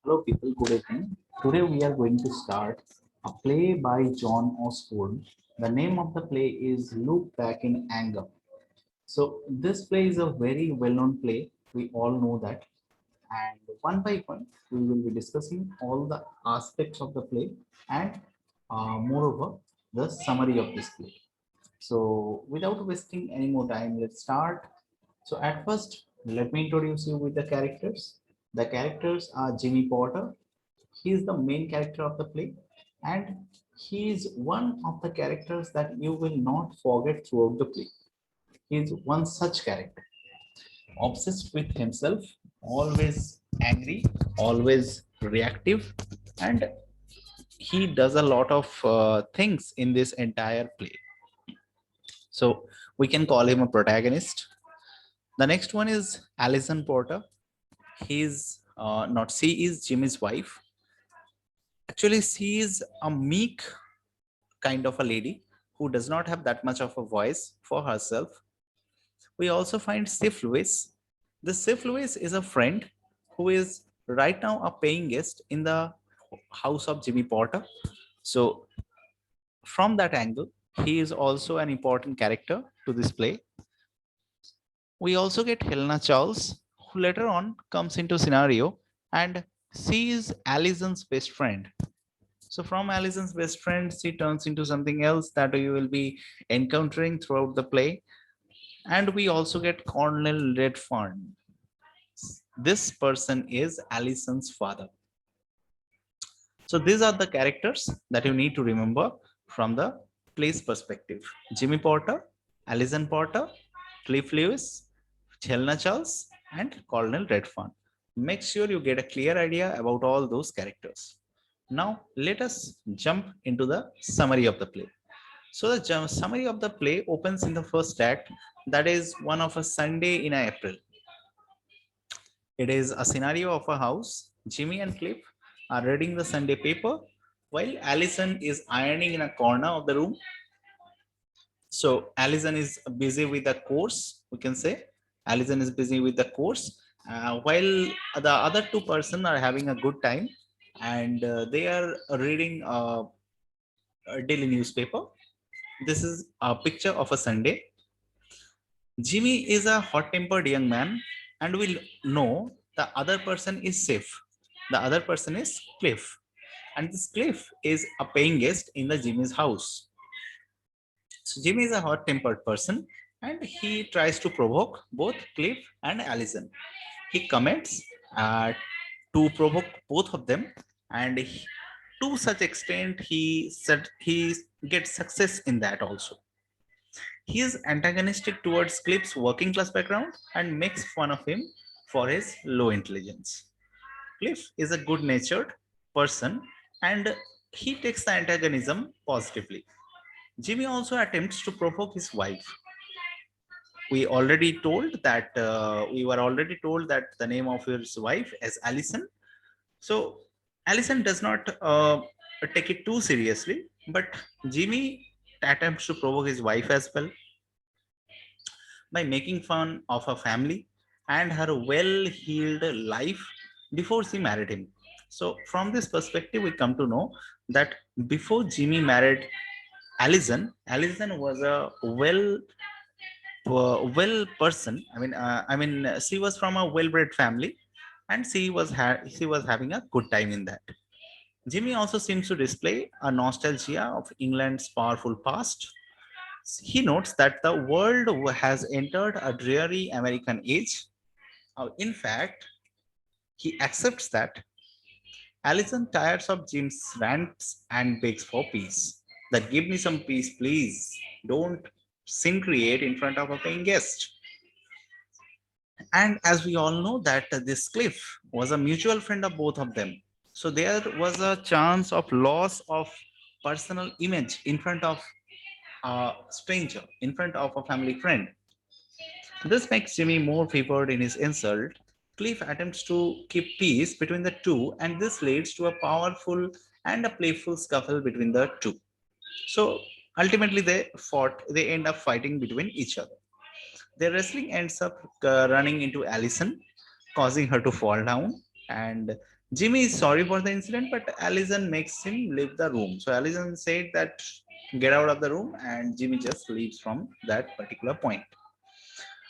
Hello, people. Good evening. Today we are going to start a play by John Osborne. The name of the play is Look Back in Anger. So, this play is a very well known play. We all know that. And one by one, we will be discussing all the aspects of the play and, moreover, the summary of this play. So, without wasting any more time, let's start. So, at first, let me introduce you with the characters. The characters are Jimmy Potter. He is the main character of the play, and he is one of the characters that you will not forget throughout the play. He is one such character, obsessed with himself, always angry, always reactive, and he does a lot of things in this entire play. So we can call him a protagonist. The next one is Alison Porter. He's not she is Jimmy's wife. Actually, she is a meek kind of a lady who does not have that much of a voice for herself. We also find Sif Lewis. The Sif Lewis is a friend who is right now a paying guest in the house of Jimmy Potter. So, from that angle, he is also an important character to this play. We also get Helena Charles, who later on comes into scenario and she is Allison's best friend. So from Allison's best friend, she turns into something else that you will be encountering throughout the play. And we also get Cornell Redfern. This person is Allison's father. So these are the characters that you need to remember from the play's perspective. Jimmy Potter, Allison Potter, Cliff Lewis, Chelna Charles, and Colonel Redfern. Make sure you get a clear idea about all those characters. Now, let us jump into the summary of the play. So, the summary of the play opens in the first act, that is one of a Sunday in April. It is a scenario of a house. Jimmy and Cliff are reading the Sunday paper while Allison is ironing in a corner of the room. So Allison is busy with the course, we can say. Allison is busy with the course, while the other two person are having a good time and they are reading a daily newspaper. This is a picture of a Sunday. Jimmy is a hot-tempered young man, and we know the other person is safe. The other person is Cliff, and this Cliff is a paying guest in the Jimmy's house. So Jimmy is a hot-tempered person, and he tries to provoke both Cliff and Allison. He comments to provoke both of them, and to such extent he said he gets success in that also. He is antagonistic towards Cliff's working class background and makes fun of him for his low intelligence. Cliff is a good natured person and he takes the antagonism positively. Jimmy also attempts to provoke his wife. We were already told that the name of his wife is Allison. So Allison does not take it too seriously, but Jimmy attempts to provoke his wife as well by making fun of her family and her well heeled life before she married him. So, from this perspective, we come to know that before Jimmy married Allison, Allison was a well person. She was from a well bred family, and she was having a good time in that. Jimmy also seems to display a nostalgia of England's powerful past. He notes that the world has entered a dreary American age. In fact, he accepts that Allison tires of Jim's rants and begs for peace. That give me some peace, please. Don't sin create in front of a paying guest. And as we all know that this Cliff was a mutual friend of both of them. So there was a chance of loss of personal image in front of a stranger, in front of a family friend. This makes Jimmy more favored in his insult. Cliff attempts to keep peace between the two, and this leads to a powerful and a playful scuffle between the two. So ultimately, they end up fighting between each other. Their wrestling ends up running into Allison, causing her to fall down, and Jimmy is sorry for the incident, but Allison makes him leave the room. So Allison said that get out of the room, and Jimmy just leaves from that particular point.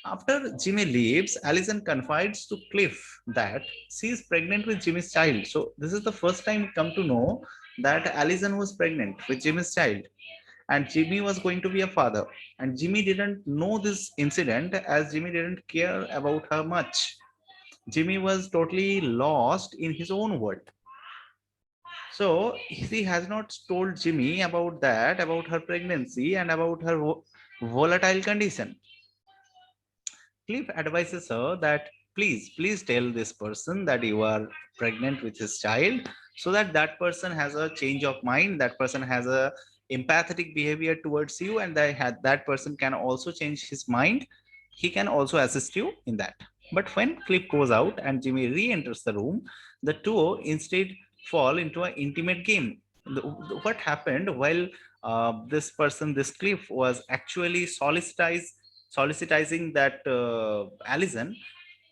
After Jimmy leaves, Allison confides to Cliff that she is pregnant with Jimmy's child. So this is the first time we come to know that Allison was pregnant with Jimmy's child, and Jimmy was going to be a father. And Jimmy didn't know this incident as Jimmy didn't care about her much. Jimmy was totally lost in his own world. So he has not told Jimmy about that, about her pregnancy and about her volatile condition. Cliff advises her that please tell this person that you are pregnant with his child, so that that person has a change of mind, that person has a empathetic behavior towards you, and that person can also change his mind. He can also assist you in that. But when Cliff goes out and Jimmy re-enters the room, the two instead fall into an intimate game. What happened while this Cliff was actually soliciting that Allison,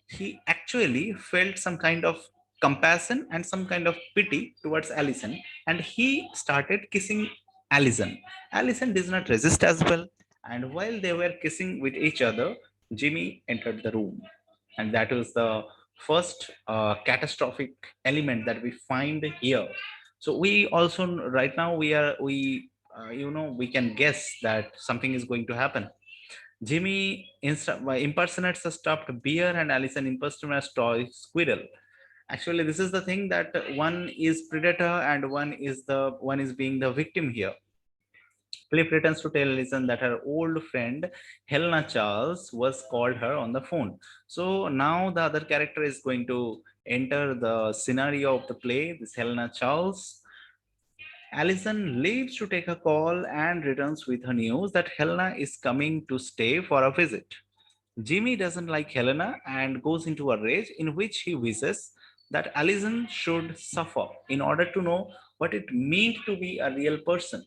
he actually felt some kind of compassion and some kind of pity towards Allison, and he started kissing Allison. Allison did not resist as well, and while they were kissing with each other, Jimmy entered the room, and that was the first catastrophic element that we find here. So we also right now we can guess that something is going to happen. Jimmy impersonates a stuffed bear, and Allison impersonates a toy squirrel. Actually, this is the thing that one is predator and one is being the victim here. Cliff returns to tell Allison that her old friend Helena Charles was called her on the phone. So now the other character is going to enter the scenario of the play. This Helena Charles. Allison leaves to take a call and returns with her news that Helena is coming to stay for a visit. Jimmy doesn't like Helena and goes into a rage in which he wishes that Allison should suffer in order to know what it meant to be a real person.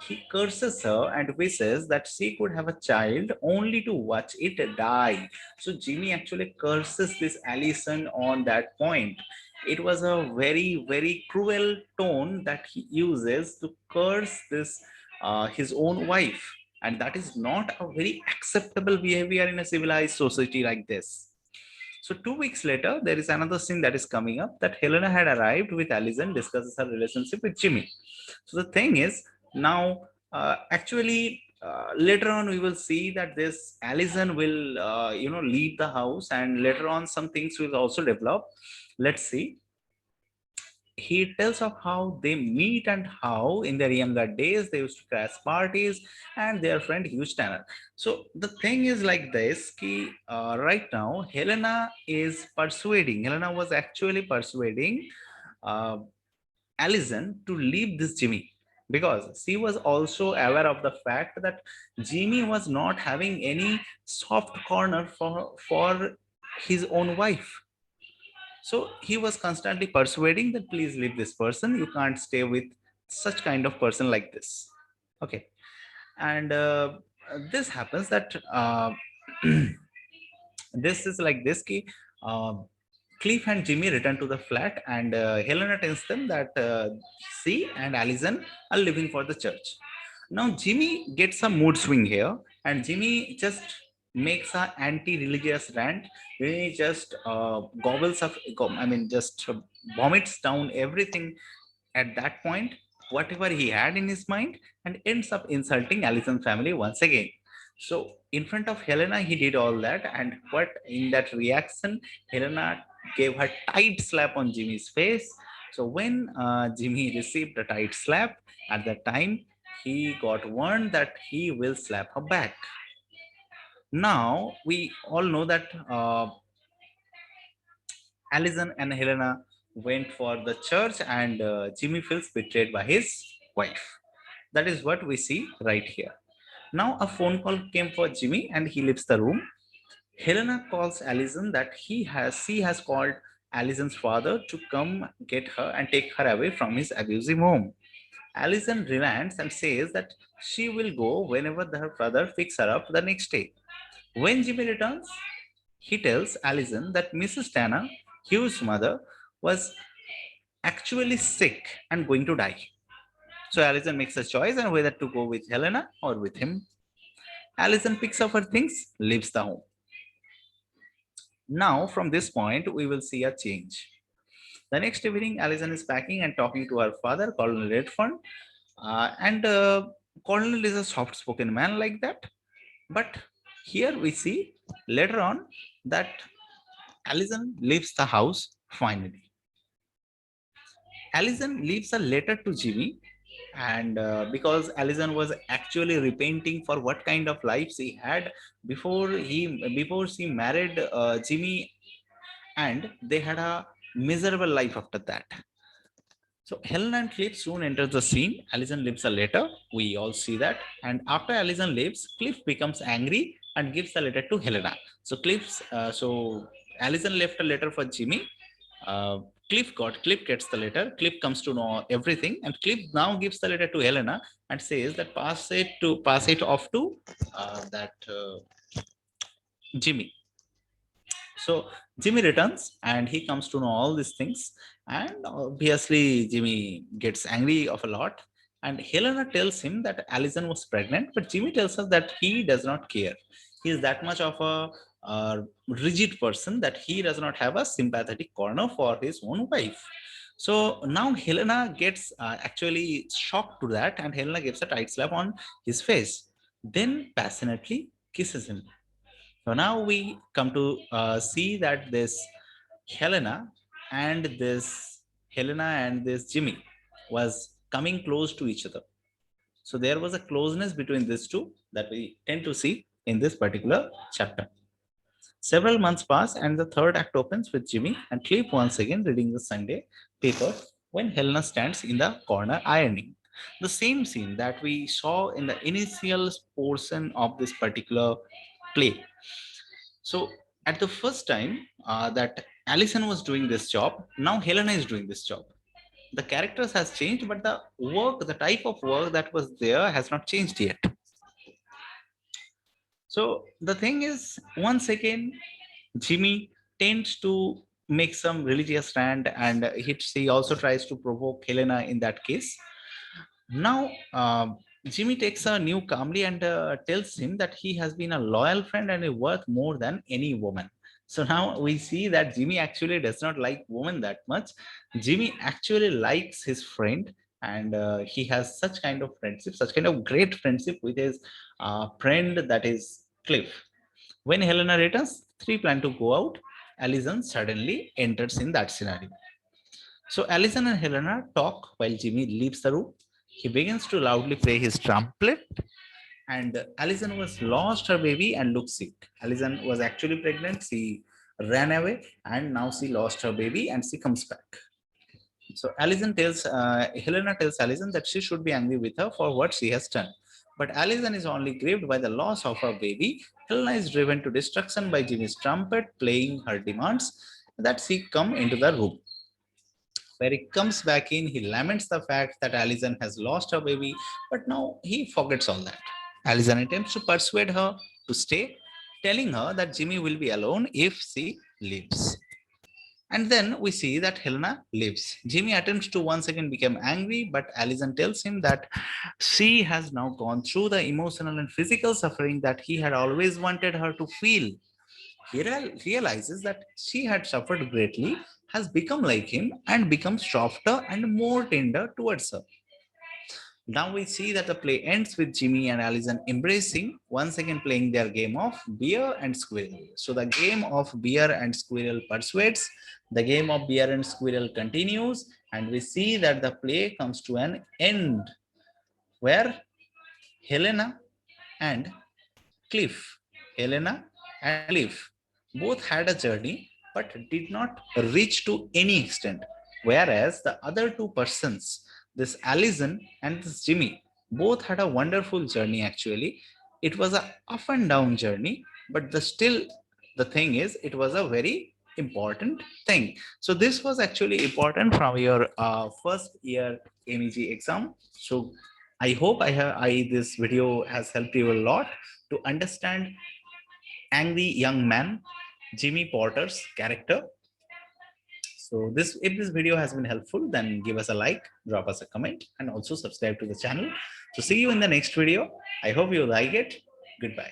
He curses her and wishes that she could have a child only to watch it die. So Jimmy actually curses this Allison on that point. It was a very cruel tone that he uses to curse this his own wife, and that is not a very acceptable behavior in a civilized society like this. So 2 weeks later, there is another scene that is coming up that Helena had arrived with Allison, discusses her relationship with Jimmy. So the thing is now, actually, later on we will see that this Allison will, leave the house, and later on some things will also develop. Let's see. He tells of how they meet and how in their younger days they used to crash parties and their friend Hugh Tanner. So the thing is like this, right now Helena was actually persuading uh, Allison to leave this Jimmy, because she was also aware of the fact that Jimmy was not having any soft corner for his own wife. So he was constantly persuading that please leave this person. You can't stay with such kind of person like this. Okay. And this happens that this is like this key. Cliff and Jimmy return to the flat, and Helena tells them that she and Allison are leaving for the church. Now Jimmy gets a mood swing here, and Jimmy just makes a anti-religious rant. He just gobbles up, I mean, just vomits down everything at that point, whatever he had in his mind, and ends up insulting Allison's family once again. So in front of Helena, he did all that, and what in that reaction, Helena gave her tight slap on Jimmy's face. So when Jimmy received a tight slap, at that time he got warned that he will slap her back. Now we all know that Allison and Helena went for the church, and Jimmy feels betrayed by his wife. That is what we see right here. Now a phone call came for Jimmy, and he leaves the room. Helena calls Allison that she has called Allison's father to come get her and take her away from his abusive home. Allison relents and says that she will go whenever her father picks her up the next day. When Jimmy returns, he tells Allison that Mrs. Tanner, Hugh's mother, was actually sick and going to die. So Allison makes a choice and whether to go with Helena or with him. Allison picks up her things, leaves the home. Now, from this point, we will see a change. The next evening, Allison is packing and talking to her father, Colonel Redfern. And Colonel is a soft spoken man like that. But here we see later on that Allison leaves the house finally. Allison leaves a letter to Jimmy, and because Allison was actually repenting for what kind of life she had before she married Jimmy, and they had a miserable life after that. So Helen and Cliff soon enter the scene. Allison leaves a letter. We all see that. And after Allison leaves, Cliff becomes angry and gives the letter to Helena. So Allison left a letter for Jimmy. Uh, Cliff gets the letter. Cliff comes to know everything, and Cliff now gives the letter to Helena and says that pass it off to that Jimmy. So Jimmy returns and he comes to know all these things. And obviously, Jimmy gets angry of a lot. And Helena tells him that Allison was pregnant, but Jimmy tells us that he does not care. He is that much of a rigid person that he does not have a sympathetic corner for his own wife. So now Helena gets actually shocked to that, and Helena gives a tight slap on his face, then passionately kisses him. So now we come to see that Helena this Helena and this Jimmy was coming close to each other. So there was a closeness between these two that we tend to see in this particular chapter. Several months pass and the third act opens with Jimmy and Cliff once again reading the Sunday paper when Helena stands in the corner ironing. The same scene that we saw in the initial portion of this particular play. So at the first time that Allison was doing this job, now Helena is doing this job. The characters has changed, but the type of work that was there has not changed yet. So the thing is, once again, Jimmy tends to make some religious stand, and he also tries to provoke Helena in that case. Now, Jimmy takes a new calmly and tells him that he has been a loyal friend and is worth more than any woman. So now we see that Jimmy actually does not like women that much. Jimmy actually likes his friend, and he has such kind of friendship, such kind of great friendship with his friend that is Cliff. When Helena returns, three plan to go out. Allison suddenly enters in that scenario. So Allison and Helena talk while Jimmy leaves the room. He begins to loudly play his trumpet, and Allison was lost her baby and looked sick. Allison was actually pregnant. She ran away, and now she lost her baby, and she comes back. So Helena tells Allison that she should be angry with her for what she has done. But Allison is only grieved by the loss of her baby. Helena is driven to destruction by Jimmy's trumpet playing her demands that she come into the room. Where he comes back in, he laments the fact that Allison has lost her baby, but now he forgets all that. Allison attempts to persuade her to stay, telling her that Jimmy will be alone if she leaves. And then we see that Helena leaves. Jimmy attempts to once again become angry, but Allison tells him that she has now gone through the emotional and physical suffering that he had always wanted her to feel. He realizes that she had suffered greatly, has become like him, and becomes softer and more tender towards her. Now we see that the play ends with Jimmy and Allison embracing, once again playing their game of bear and squirrel. So the game of bear and squirrel persuades, the game of bear and squirrel continues, and we see that the play comes to an end where Helena and Cliff, Helena and Cliff both had a journey but did not reach to any extent. Whereas the other two persons, this Allison and this Jimmy, both had a wonderful journey actually. It was a up and down journey, but the thing is, it was a very important thing. So this was actually important from your first year MEG exam. So I hope this video has helped you a lot to understand angry young man Jimmy Potter's character. So if this video has been helpful, then give us a like, drop us a comment, and also subscribe to the channel. So see you in the next video. I hope you like it. Goodbye.